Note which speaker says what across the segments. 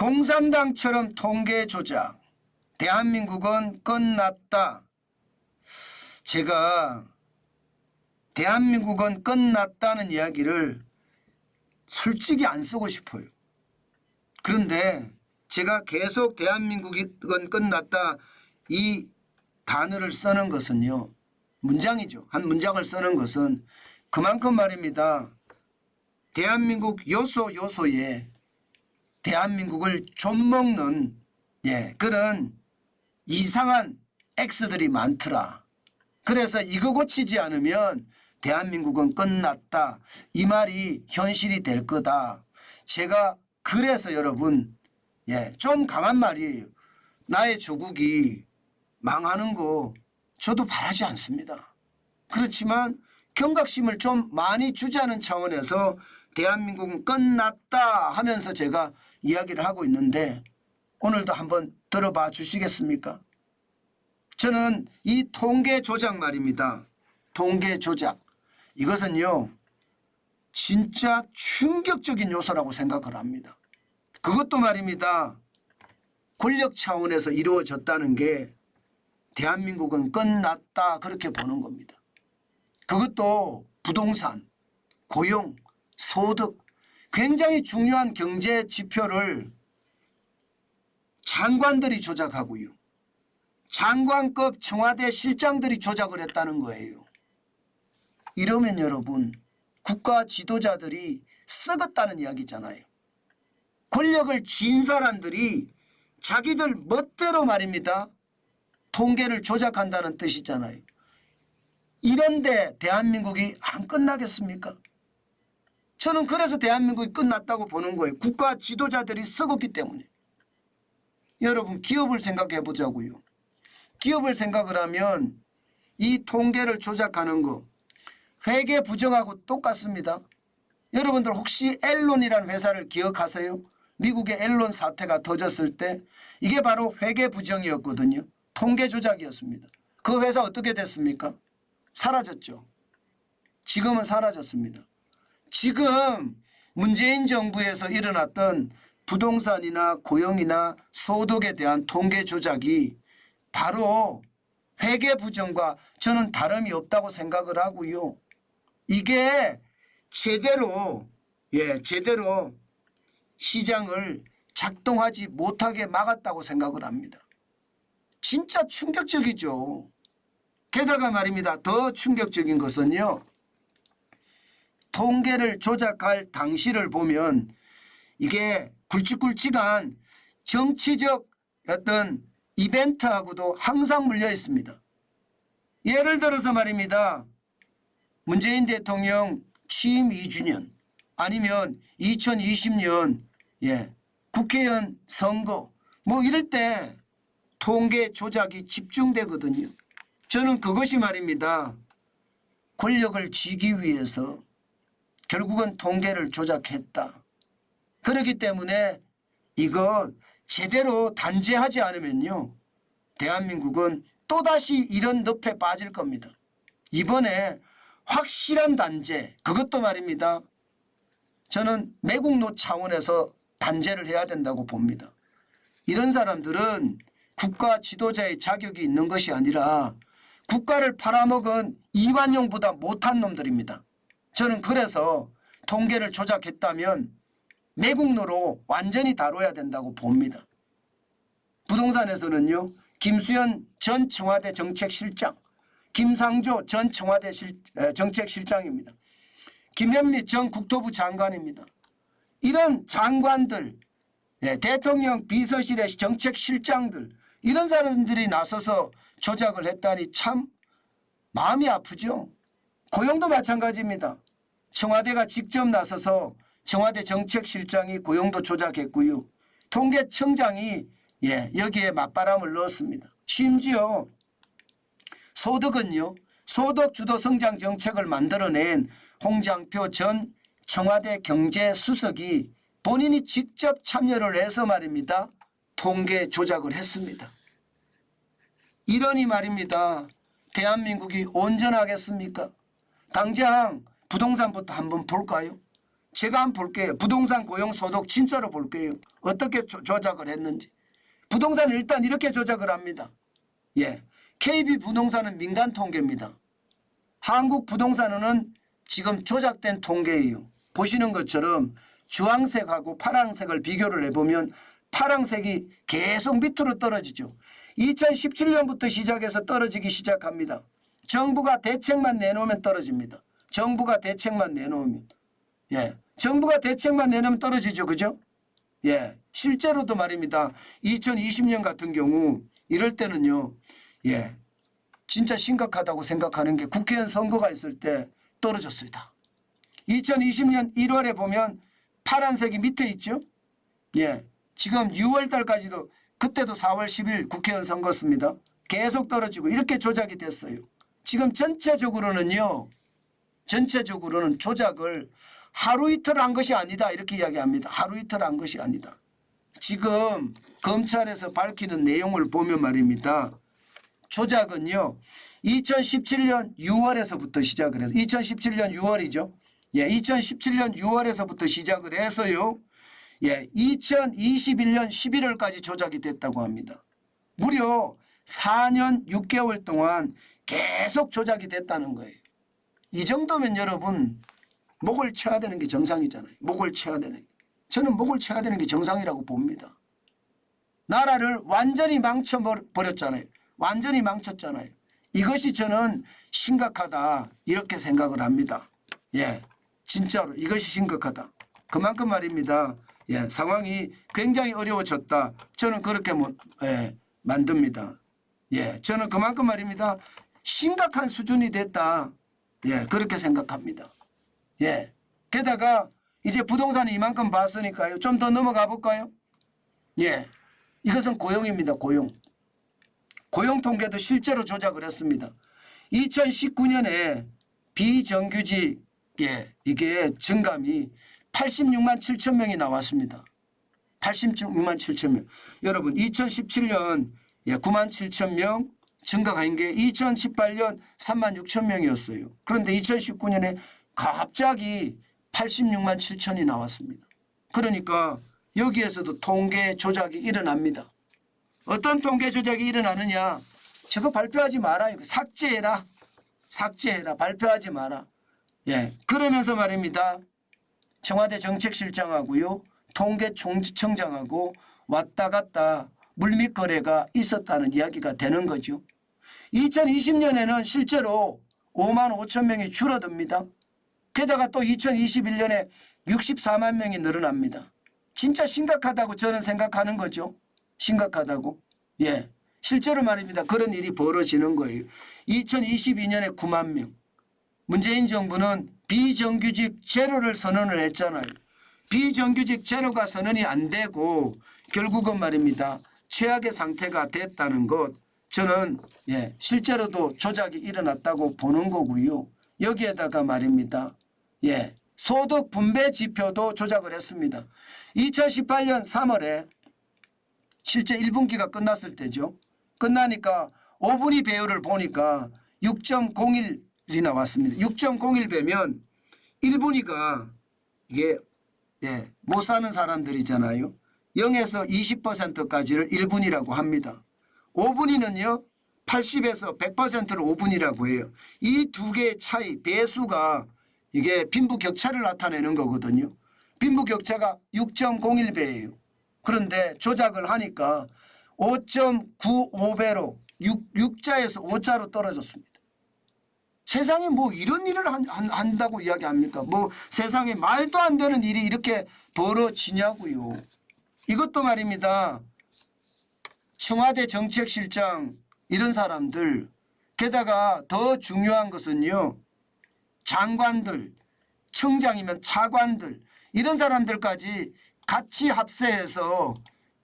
Speaker 1: 공산당처럼 통계 조작, 대한민국은 끝났다. 제가 대한민국은 끝났다는 이야기를 솔직히 안 쓰고 싶어요. 그런데 제가 계속 대한민국은 끝났다 이 단어를 쓰는 것은요. 문장이죠. 한 문장을 쓰는 것은 그만큼 말입니다. 대한민국 요소에 대한민국을 좀먹는 그런 이상한 X들이 많더라. 그래서 이거 고치지 않으면 대한민국은 끝났다. 이 말이 현실이 될 거다. 제가 그래서 여러분 좀 강한 말이에요. 나의 조국이 망하는 거 저도 바라지 않습니다. 그렇지만 경각심을 좀 많이 주자는 차원에서 대한민국은 끝났다 하면서 제가 이야기를 하고 있는데 오늘도 한번 들어봐 주시겠습니까? 저는 이 통계 조작 말입니다. 통계 조작. 이것은요. 진짜 충격적인 요소라고 생각을 합니다. 그것도 말입니다. 권력 차원에서 이루어졌다는 게 대한민국은 끝났다 그렇게 보는 겁니다. 그것도 부동산, 고용, 소득 굉장히 중요한 경제 지표를 장관들이 조작하고요. 장관급 청와대 실장들이 조작을 했다는 거예요. 이러면 여러분 국가 지도자들이 썩었다는 이야기잖아요. 권력을 쥔 사람들이 자기들 멋대로 말입니다. 통계를 조작한다는 뜻이잖아요. 이런데 대한민국이 안 끝나겠습니까? 저는 그래서 대한민국이 끝났다고 보는 거예요. 국가 지도자들이 썩었기 때문에. 여러분 기업을 생각해 보자고요. 기업을 생각을 하면 이 통계를 조작하는 거 회계 부정하고 똑같습니다. 여러분들 혹시 앨런이라는 회사를 기억하세요? 미국의 앨런 사태가 터졌을 때 이게 바로 회계 부정이었거든요. 통계 조작이었습니다. 그 회사 어떻게 됐습니까? 사라졌죠. 지금은 사라졌습니다. 지금 문재인 정부에서 일어났던 부동산이나 고용이나 소득에 대한 통계 조작이 바로 회계 부정과 저는 다름이 없다고 생각을 하고요. 이게 제대로 시장을 작동하지 못하게 막았다고 생각을 합니다. 진짜 충격적이죠. 게다가 말입니다. 더 충격적인 것은요. 통계를 조작할 당시를 보면 이게 굵직굵직한 정치적 어떤 이벤트하고도 항상 물려 있습니다. 예를 들어서 말입니다. 문재인 대통령 취임 2주년 아니면 2020년 국회의원 선거 뭐 이럴 때 통계 조작이 집중되거든요. 저는 그것이 말입니다. 권력을 쥐기 위해서 결국은 통계를 조작했다. 그렇기 때문에 이거 제대로 단죄하지 않으면요. 대한민국은 또다시 이런 늪에 빠질 겁니다. 이번에 확실한 단죄 그것도 말입니다. 저는 매국노 차원에서 단죄를 해야 된다고 봅니다. 이런 사람들은 국가 지도자의 자격이 있는 것이 아니라 국가를 팔아먹은 이완용보다 못한 놈들입니다. 저는 그래서 통계를 조작했다면 매국노로 완전히 다뤄야 된다고 봅니다. 부동산에서는요. 김수현 전 청와대 정책실장, 김상조 전 청와대 정책실장입니다. 김현미 전 국토부 장관입니다. 이런 장관들, 대통령 비서실의 정책실장들 이런 사람들이 나서서 조작을 했다니 참 마음이 아프죠. 고용도 마찬가지입니다. 청와대가 직접 나서서 청와대 정책실장이 고용도 조작했고요. 통계청장이 여기에 맞바람을 넣었습니다. 심지어 소득은요. 소득 주도 성장 정책을 만들어낸 홍장표 전 청와대 경제수석이 본인이 직접 참여를 해서 말입니다. 통계 조작을 했습니다. 이러니 말입니다. 대한민국이 온전하겠습니까? 당장 부동산부터 한번 볼까요? 제가 한번 볼게요. 부동산 고용 소득 진짜로 볼게요. 어떻게 조작을 했는지. 부동산은 일단 이렇게 조작을 합니다. 예, KB 부동산은 민간 통계입니다. 한국 부동산은 지금 조작된 통계예요. 보시는 것처럼 주황색하고 파란색을 비교를 해보면 파란색이 계속 밑으로 떨어지죠. 2017년부터 시작해서 떨어지기 시작합니다. 정부가 대책만 내놓으면 떨어집니다. 정부가 대책만 내놓으면. 예, 정부가 대책만 내놓으면 떨어지죠. 그죠? 예, 실제로도 말입니다. 2020년 같은 경우 이럴 때는요. 예, 진짜 심각하다고 생각하는 게 국회의원 선거가 있을 때 떨어졌습니다. 2020년 1월에 보면 파란색이 밑에 있죠. 예, 지금 6월 달까지도 그때도 4월 10일 국회의원 선거였습니다. 계속 떨어지고 이렇게 조작이 됐어요. 지금 전체적으로는 조작을 하루 이틀 한 것이 아니다 이렇게 이야기합니다. 하루 이틀 한 것이 아니다. 지금 검찰에서 밝히는 내용을 보면 말입니다. 조작은요. 2017년 6월에서부터 시작을 해서 2017년 6월이죠. 예, 2017년 6월에서부터 시작을 해서요. 예, 2021년 11월까지 조작이 됐다고 합니다. 무려 4년 6개월 동안 계속 조작이 됐다는 거예요. 이 정도면 여러분 목을 쳐야 되는 게 정상이잖아요. 목을 쳐야 되는 게. 저는 목을 쳐야 되는 게 정상이라고 봅니다. 나라를 완전히 망쳐버렸잖아요. 완전히 망쳤잖아요. 이것이 저는 심각하다 이렇게 생각을 합니다. 예, 진짜로 이것이 심각하다. 그만큼 말입니다. 예, 상황이 굉장히 어려워졌다. 저는 그렇게 만듭니다. 예, 저는 그만큼 말입니다. 심각한 수준이 됐다. 예, 그렇게 생각합니다. 예, 게다가 이제 부동산이 이만큼 봤으니까요. 좀 더 넘어가 볼까요? 예, 이것은 고용입니다. 고용. 고용 통계도 실제로 조작을 했습니다. 2019년에 비정규직 이게 증감이 86만 7천 명이 나왔습니다. 86만 7천 명. 여러분 2017년 9만 7천 명 증가한 게 2018년 3만 6천 명이었어요. 그런데 2019년에 갑자기 86만 7천이 나왔습니다. 그러니까 여기에서도 통계 조작이 일어납니다. 어떤 통계 조작이 일어나느냐. 저거 발표하지 마라. 삭제해라. 삭제해라. 발표하지 마라. 예, 그러면서 말입니다. 청와대 정책실장하고요. 통계청장하고 왔다 갔다 물밑 거래가 있었다는 이야기가 되는 거죠. 2020년에는 실제로 5만 5천 명이 줄어듭니다. 게다가 또 2021년에 64만 명이 늘어납니다. 진짜 심각하다고 저는 생각하는 거죠. 심각하다고. 예, 실제로 말입니다. 그런 일이 벌어지는 거예요. 2022년에 9만 명. 문재인 정부는 비정규직 제로를 선언을 했잖아요. 비정규직 제로가 선언이 안 되고 결국은 말입니다. 최악의 상태가 됐다는 것. 저는 실제로도 조작이 일어났다고 보는 거고요. 여기에다가 말입니다. 예, 소득 분배 지표도 조작을 했습니다. 2018년 3월에 실제 1분기가 끝났을 때죠. 끝나니까 5분위 배율을 보니까 6.01이 나왔습니다. 6.01 배면 1분위가 이게 못 사는 사람들이잖아요. 0에서 20%까지를 1분위라고 합니다. 5분위는요. 80에서 100%를 5분위라고 해요. 이 두 개의 차이 배수가 이게 빈부격차를 나타내는 거거든요. 빈부격차가 6.01배예요. 그런데 조작을 하니까 5.95배로 6자에서 5자로 떨어졌습니다. 세상에 뭐 이런 일을 한다고 이야기합니까? 뭐 세상에 말도 안 되는 일이 이렇게 벌어지냐고요. 이것도 말입니다. 청와대 정책실장 이런 사람들 게다가 더 중요한 것은요. 장관들, 청장이면 차관들 이런 사람들까지 같이 합세해서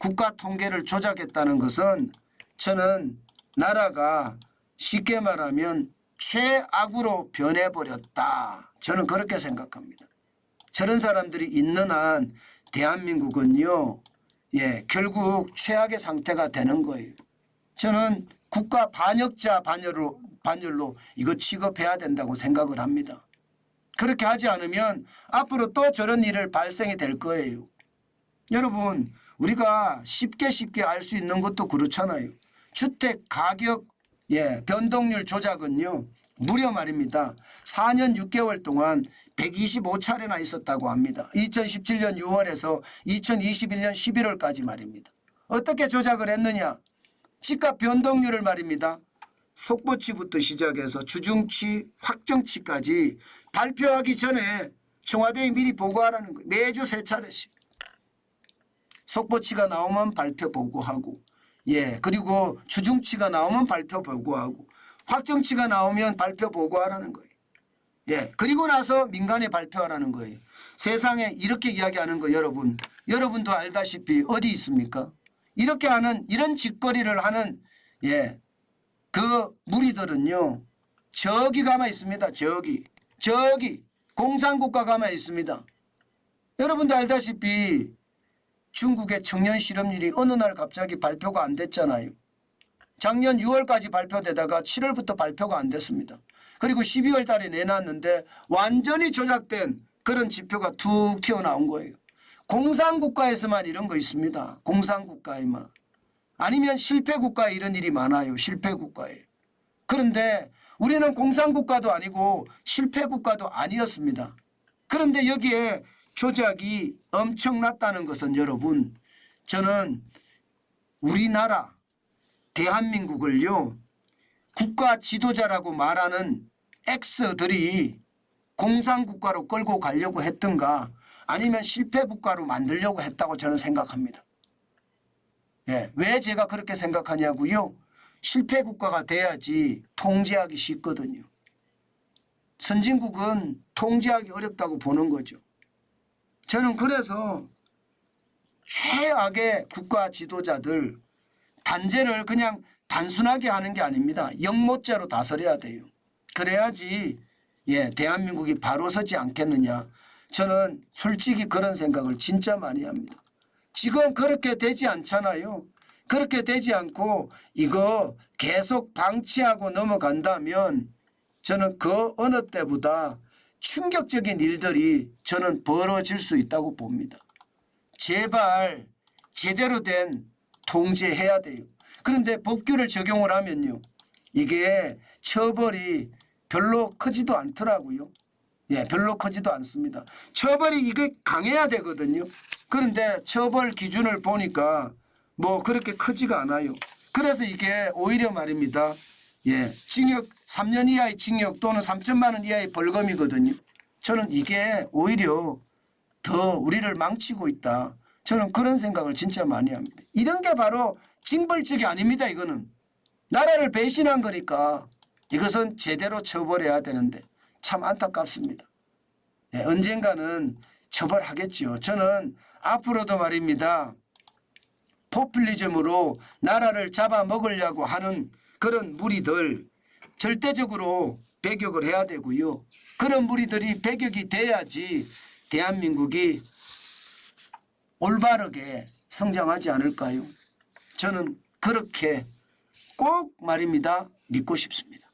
Speaker 1: 국가 통계를 조작했다는 것은 저는 나라가 쉽게 말하면 최악으로 변해버렸다. 저는 그렇게 생각합니다. 저런 사람들이 있는 한 대한민국은요. 결국 최악의 상태가 되는 거예요. 저는 국가 반역자 반열로 이거 취급해야 된다고 생각을 합니다. 그렇게 하지 않으면 앞으로 또 저런 일을 발생이 될 거예요. 여러분 우리가 쉽게 알 수 있는 것도 그렇잖아요. 주택 가격 변동률 조작은요. 무려 말입니다. 4년 6개월 동안 125차례나 있었다고 합니다. 2017년 6월에서 2021년 11월까지 말입니다. 어떻게 조작을 했느냐. 집값 변동률을 말입니다. 속보치부터 시작해서 주중치, 확정치까지 발표하기 전에 청와대에 미리 보고하라는 거예요. 매주 3차례씩. 속보치가 나오면 발표 보고하고 그리고 주중치가 나오면 발표 보고하고 확정치가 나오면 발표 보고하라는 거예요. 그리고 나서 민간에 발표하라는 거예요. 세상에 이렇게 이야기하는 거 여러분도 알다시피 어디 있습니까? 이렇게 하는 이런 짓거리를 하는 그 무리들은요. 저기 가만 있습니다. 저기 공산국가 가만 있습니다. 여러분도 알다시피 중국의 청년 실업률이 어느 날 갑자기 발표가 안 됐잖아요. 작년 6월까지 발표되다가 7월부터 발표가 안 됐습니다. 그리고 12월 달에 내놨는데 완전히 조작된 그런 지표가 툭 튀어나온 거예요. 공산국가에서만 이런 거 있습니다. 공산국가에만. 아니면 실패국가에 이런 일이 많아요. 실패국가에. 그런데 우리는 공산국가도 아니고 실패국가도 아니었습니다. 그런데 여기에 조작이 엄청났다는 것은 여러분 저는 우리나라 대한민국을요 국가 지도자라고 말하는 X들이 공산국가로 끌고 가려고 했던가 아니면 실패국가로 만들려고 했다고 저는 생각합니다. 왜 제가 그렇게 생각하냐고요? 실패국가가 돼야지 통제하기 쉽거든요. 선진국은 통제하기 어렵다고 보는 거죠. 저는 그래서 최악의 국가 지도자들 단죄를 그냥 단순하게 하는 게 아닙니다. 영모죄로 다스려야 돼요. 그래야지 대한민국이 바로 서지 않겠느냐. 저는 솔직히 그런 생각을 진짜 많이 합니다. 지금 그렇게 되지 않잖아요. 그렇게 되지 않고 이거 계속 방치하고 넘어간다면 저는 그 어느 때보다 충격적인 일들이 저는 벌어질 수 있다고 봅니다. 제발 제대로 된 통제해야 돼요. 그런데 법규를 적용을 하면요. 이게 처벌이 별로 크지도 않더라고요. 별로 크지도 않습니다. 처벌이 이게 강해야 되거든요. 그런데 처벌 기준을 보니까 뭐 그렇게 크지가 않아요. 그래서 이게 오히려 말입니다. 징역 3년 이하의 징역 또는 3천만 원 이하의 벌금이거든요. 저는 이게 오히려 더 우리를 망치고 있다. 저는 그런 생각을 진짜 많이 합니다. 이런 게 바로 징벌적이 아닙니다. 이거는. 나라를 배신한 거니까 이것은 제대로 처벌해야 되는데 참 안타깝습니다. 언젠가는 처벌하겠죠. 저는 앞으로도 말입니다. 포퓰리즘으로 나라를 잡아먹으려고 하는 그런 무리들 절대적으로 배격을 해야 되고요. 그런 무리들이 배격이 돼야지 대한민국이 올바르게 성장하지 않을까요? 저는 그렇게 꼭 말입니다. 믿고 싶습니다.